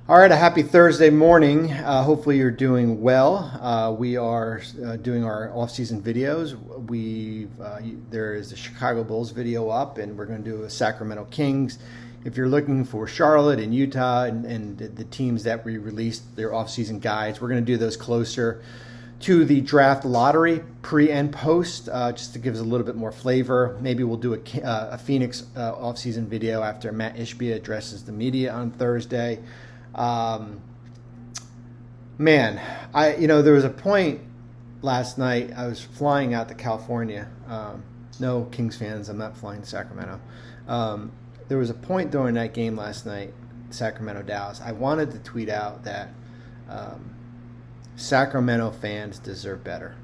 All right, a happy Thursday morning. Hopefully you're doing well. We are doing our off-season videos. There is the Chicago Bulls video up, and we're going to do a Sacramento Kings. If you're looking for Charlotte and Utah and the teams that we released their off-season guides, we're going to do those closer to the draft lottery, pre and post, just to give us a little bit more flavor. Maybe we'll do a Phoenix off-season video after Matt Ishbia addresses the media on Thursday. There was a point last night. I was flying out to California. No Kings fans. I'm not flying to Sacramento. There was a point during that game last night, Sacramento Dallas. I wanted to tweet out that Sacramento fans deserve better,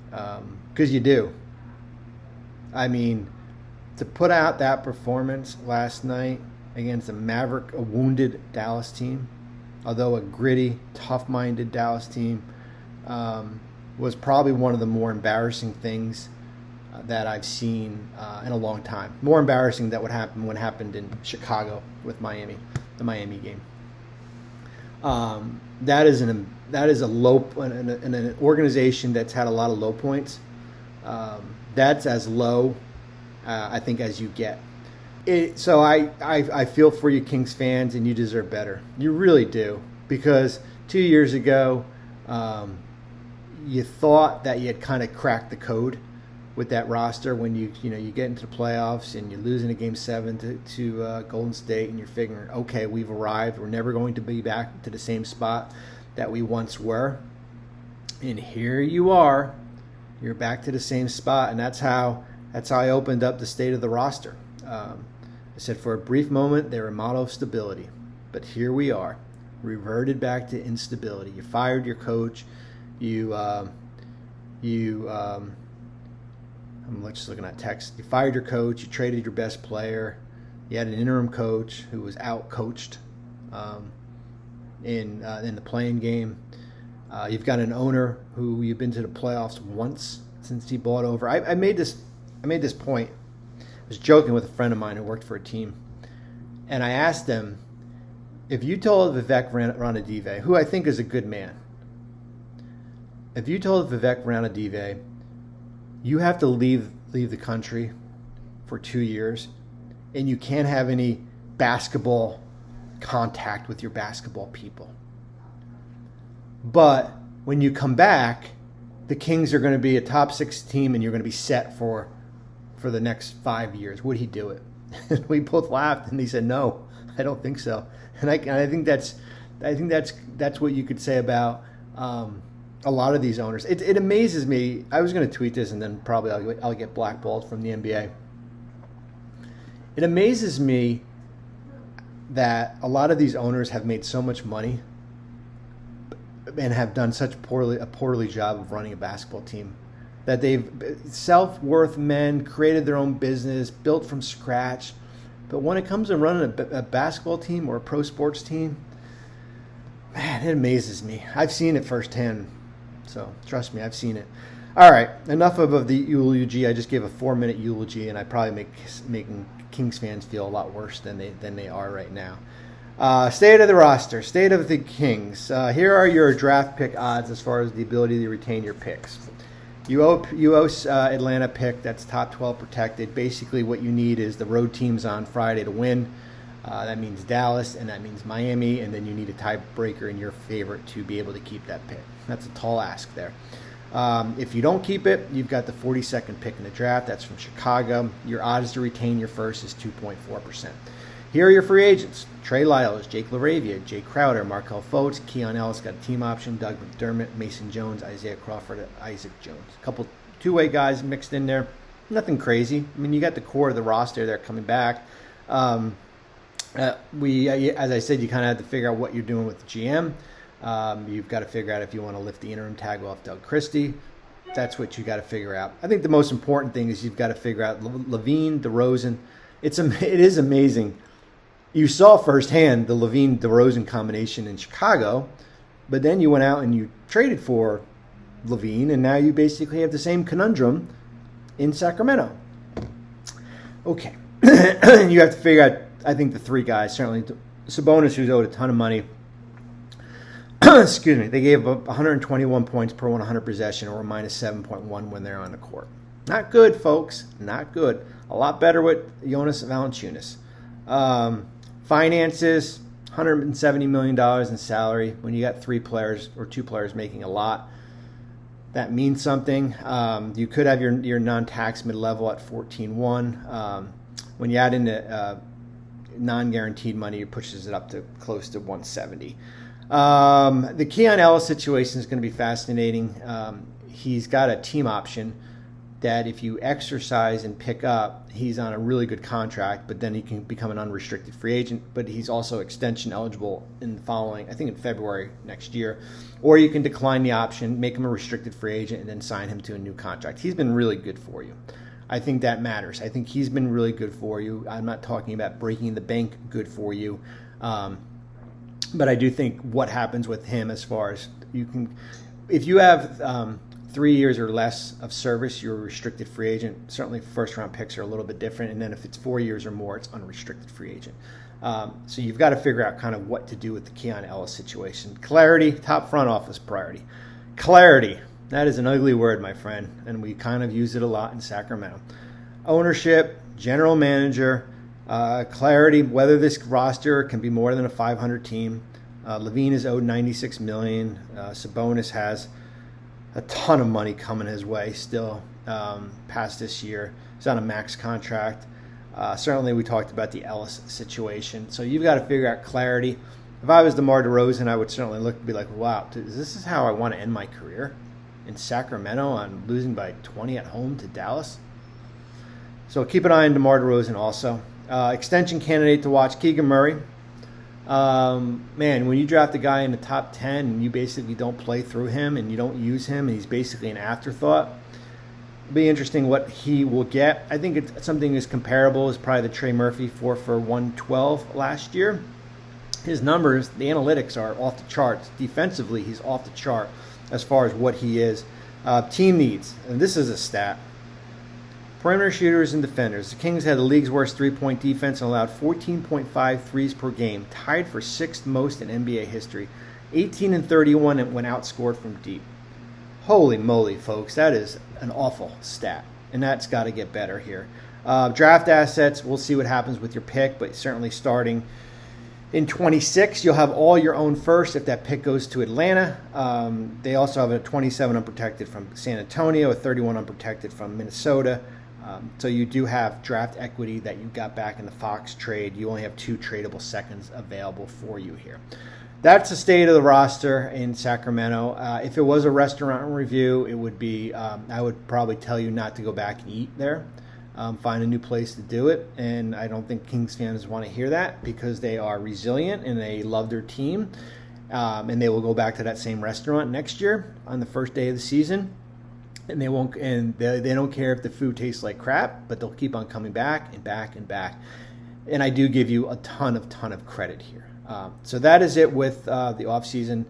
because you do. I mean, to put out that performance last night against a wounded Dallas team, although a gritty, tough-minded Dallas team, was probably one of the more embarrassing things that I've seen in a long time. More embarrassing than what happened in Chicago with Miami, the Miami game. That is a low in an organization that's had a lot of low points. That's as low, I think, as you get. So I feel for you, Kings fans, and you deserve better. You really do, because 2 years ago, you thought that you had kind of cracked the code with that roster when you get into the playoffs and you lose in a Game 7 to Golden State, and you're figuring, okay, we've arrived. We're never going to be back to the same spot that we once were. And here you are. You're back to the same spot, and that's how I opened up the state of the roster. I said, for a brief moment, they were a model of stability. But here we are, reverted back to instability. You fired your coach. I'm just looking at text. You fired your coach. You traded your best player. You had an interim coach who was out-coached in the playing game. You've got an owner who you've been to the playoffs once since he bought over. I made this point. I was joking with a friend of mine who worked for a team, and I asked him, if you told Vivek Ranadive, who I think is a good man, if you told Vivek Ranadive you have to leave the country for 2 years and you can't have any basketball contact with your basketball people, but when you come back, the Kings are going to be a top 6 team and you're going to be set for the next 5 years, would he do it? And we both laughed, and he said, "No, I don't think so." And I think that's what you could say about a lot of these owners. It amazes me. I was going to tweet this, and then probably I'll get blackballed from the NBA. It amazes me that a lot of these owners have made so much money and have done such a poorly job of running a basketball team, that they've self-worth men, created their own business, built from scratch. But when it comes to running a basketball team or a pro sports team, man, it amazes me. I've seen it firsthand. So trust me, I've seen it. All right, enough of the eulogy. I just gave a 4-minute eulogy, and I probably making Kings fans feel a lot worse than they are right now. State of the roster, state of the Kings. Here are your draft pick odds as far as the ability to retain your picks. You owe Atlanta pick that's top 12 protected. Basically, what you need is the road teams on Friday to win. That means Dallas, and that means Miami, and then you need a tiebreaker in your favorite to be able to keep that pick. That's a tall ask there. If you don't keep it, you've got the 42nd pick in the draft. That's from Chicago. Your odds to retain your first is 2.4%. Here are your free agents: Trey Lyles, Jake LaRavia, Jay Crowder, Markelle Fultz, Keon Ellis got a team option, Doug McDermott, Mason Jones, Isaiah Crawford, Isaac Jones. A couple two-way guys mixed in there. Nothing crazy. I mean, you got the core of the roster there coming back. As I said, you kind of have to figure out what you're doing with the GM. You've got to figure out if you want to lift the interim tag off Doug Christie. That's what you got to figure out. I think the most important thing is you've got to figure out LaVine, DeRozan. It is amazing. You saw firsthand the LaVine-DeRozan combination in Chicago, but then you went out and you traded for LaVine, and now you basically have the same conundrum in Sacramento. Okay. You have to figure out, I think the three guys, certainly Sabonis, who's owed a ton of money, excuse me, they gave up 121 points per 100 possession, or minus 7.1 when they're on the court. Not good, folks. Not good. A lot better with Jonas Valanciunas. Finances, $170 million in salary. When you got 3 players or 2 players making a lot, that means something. You could have your non-tax mid-level at 14.1. When you add in the non-guaranteed money, it pushes it up to close to 170. The Keon Ellis situation is going to be fascinating. He's got a team option that if you exercise and pick up, he's on a really good contract, but then he can become an unrestricted free agent. But he's also extension eligible in the following, I think in February next year. Or you can decline the option, make him a restricted free agent, and then sign him to a new contract. He's been really good for you. I think that matters. I think he's been really good for you. I'm not talking about breaking the bank good for you. But I do think what happens with him as far as you can, if you have 3 years or less of service, you're a restricted free agent. Certainly first-round picks are a little bit different. And then if it's 4 years or more, it's unrestricted free agent. So you've got to figure out kind of what to do with the Keon Ellis situation. Clarity, top front office priority. Clarity, that is an ugly word, my friend, and we kind of use it a lot in Sacramento. Ownership, general manager, clarity, whether this roster can be more than a 500 team. Levine is owed $96 million. Sabonis has a ton of money coming his way still past this year. He's on a max contract. Certainly we talked about the Ellis situation. So you've got to figure out clarity. If I was DeMar DeRozan, I would certainly look and be like, wow, this is how I want to end my career? In Sacramento on losing by 20 at home to Dallas? So keep an eye on DeMar DeRozan also. Extension candidate to watch, Keegan Murray. Man, when you draft a guy in the top 10 and you basically don't play through him and you don't use him and he's basically an afterthought, it'll be interesting what he will get. I think it's something as comparable as probably the Trey Murphy 4 for 112 last year. His numbers, the analytics are off the charts. Defensively, he's off the chart as far as what he is. Team needs, and this is a stat. Perimeter shooters and defenders. The Kings had the league's worst three-point defense and allowed 14.5 threes per game, tied for 6th most in NBA history. 18 and 31 when outscored from deep. Holy moly, folks, that is an awful stat, and that's got to get better here. Draft assets, we'll see what happens with your pick, but certainly starting in 26, you'll have all your own first if that pick goes to Atlanta. They also have a 27 unprotected from San Antonio, a 31 unprotected from Minnesota. So you do have draft equity that you got back in the Fox trade. You only have 2 tradable seconds available for you here. That's the state of the roster in Sacramento. If it was a restaurant review, it would be, I would probably tell you not to go back and eat there. Find a new place to do it. And I don't think Kings fans want to hear that because they are resilient and they love their team. And they will go back to that same restaurant next year on the first day of the season. And they won't, and they don't care if the food tastes like crap, but they'll keep on coming back and back and back. And I do give you a ton of credit here. So that is it with the offseason.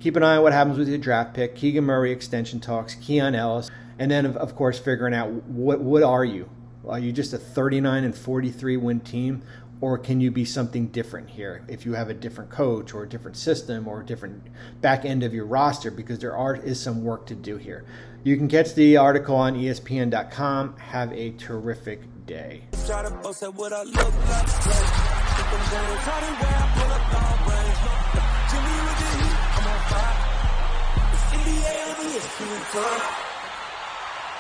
Keep an eye on what happens with your draft pick, Keegan Murray extension talks, Keon Ellis, and then of course figuring out what are you? Are you just a 39 and 43 win team, or can you be something different here if you have a different coach or a different system or a different back end of your roster, because there is some work to do here. You can catch the article on ESPN.com. Have a terrific day. NBA